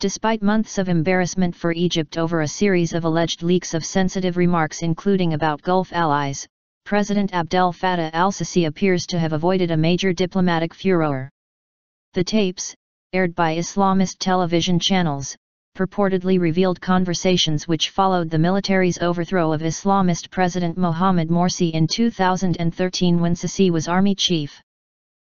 Despite months of embarrassment for Egypt over a series of alleged leaks of sensitive remarks including about Gulf allies, President Abdel Fattah al-Sisi appears to have avoided a major diplomatic furore. The tapes, aired by Islamist television channels, purportedly revealed conversations which followed the military's overthrow of Islamist President Mohamed Morsi in 2013 when Sisi was army chief.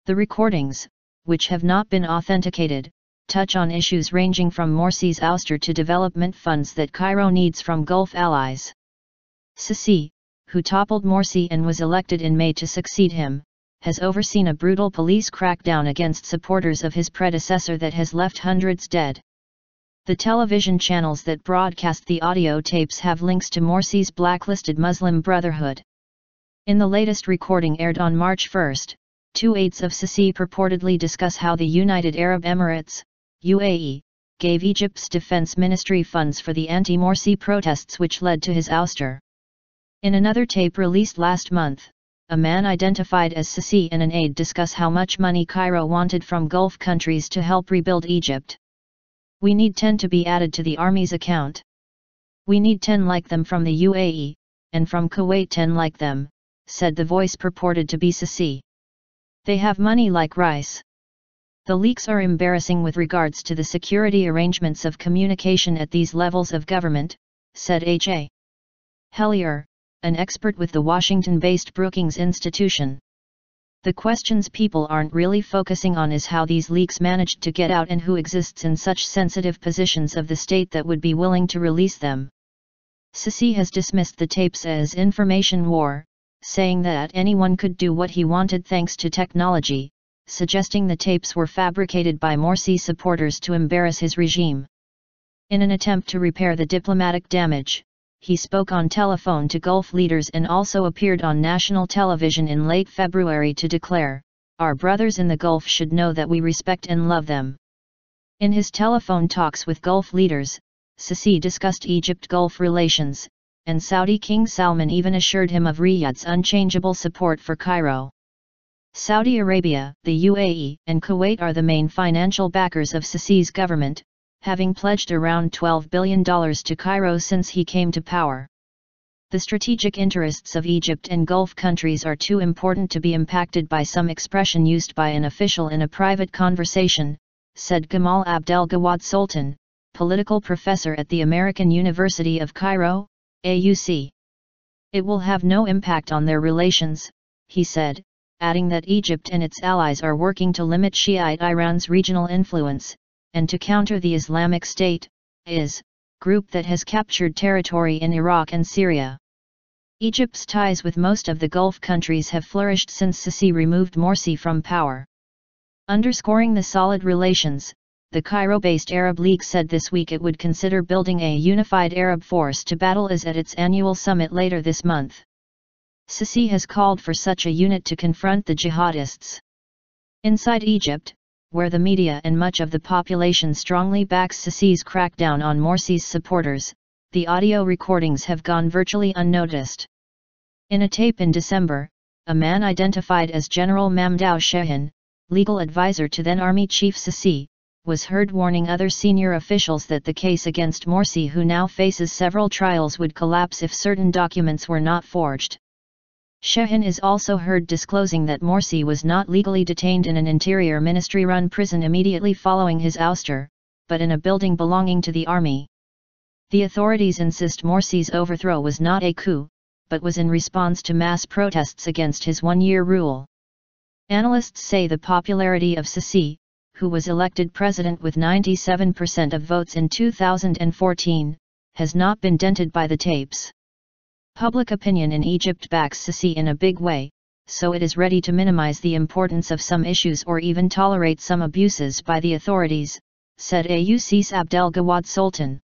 The recordings, which have not been authenticated, touch on issues ranging from Morsi's ouster to development funds that Cairo needs from Gulf allies. Sisi, who toppled Morsi and was elected in May to succeed him, has overseen a brutal police crackdown against supporters of his predecessor that has left hundreds dead. The television channels that broadcast the audio tapes have links to Morsi's blacklisted Muslim Brotherhood. In the latest recording aired on March 1, two aides of Sisi purportedly discuss how the United Arab Emirates, UAE, gave Egypt's defense ministry funds for the anti-Morsi protests which led to his ouster. In another tape released last month, a man identified as Sisi and an aide discuss how much money Cairo wanted from Gulf countries to help rebuild Egypt. "We need 10 to be added to the army's account. We need 10 like them from the UAE, and from Kuwait 10 like them," said the voice purported to be Sisi. "They have money like rice." The leaks are embarrassing with regards to the security arrangements of communication at these levels of government, said H.A. Hellier, an expert with the Washington-based Brookings Institution. "The questions people aren't really focusing on is how these leaks managed to get out and who exists in such sensitive positions of the state that would be willing to release them." Sisi has dismissed the tapes as information war, saying that anyone could do what he wanted thanks to technology, suggesting the tapes were fabricated by Morsi supporters to embarrass his regime. In an attempt to repair the diplomatic damage, he spoke on telephone to Gulf leaders and also appeared on national television in late February to declare, "Our brothers in the Gulf should know that we respect and love them." In his telephone talks with Gulf leaders, Sisi discussed Egypt-Gulf relations, and Saudi King Salman even assured him of Riyadh's unchangeable support for Cairo. Saudi Arabia, the UAE, and Kuwait are the main financial backers of Sisi's government, having pledged around $12 billion to Cairo since he came to power. "The strategic interests of Egypt and Gulf countries are too important to be impacted by some expression used by an official in a private conversation," said Gamal Abdel Gawad Sultan, political professor at the American University of Cairo, AUC. "It will have no impact on their relations," he said, adding that Egypt and its allies are working to limit Shiite Iran's regional influence, and to counter the Islamic State, IS, group that has captured territory in Iraq and Syria. Egypt's ties with most of the Gulf countries have flourished since Sisi removed Morsi from power. Underscoring the solid relations, the Cairo-based Arab League said this week it would consider building a unified Arab force to battle IS at its annual summit later this month. Sisi has called for such a unit to confront the jihadists. Inside Egypt, where the media and much of the population strongly backs Sisi's crackdown on Morsi's supporters, the audio recordings have gone virtually unnoticed. In a tape in December, a man identified as General Mamdouh Shehin, legal advisor to then Army Chief Sisi, was heard warning other senior officials that the case against Morsi, who now faces several trials, would collapse if certain documents were not forged. Shehin is also heard disclosing that Morsi was not legally detained in an Interior Ministry-run prison immediately following his ouster, but in a building belonging to the army. The authorities insist Morsi's overthrow was not a coup, but was in response to mass protests against his one-year rule. Analysts say the popularity of Sisi, who was elected president with 97% of votes in 2014, has not been dented by the tapes. Public opinion in Egypt backs Sisi in a big way, so it is ready to minimize the importance of some issues or even tolerate some abuses by the authorities, said AUC's Abdel Gawad Sultan.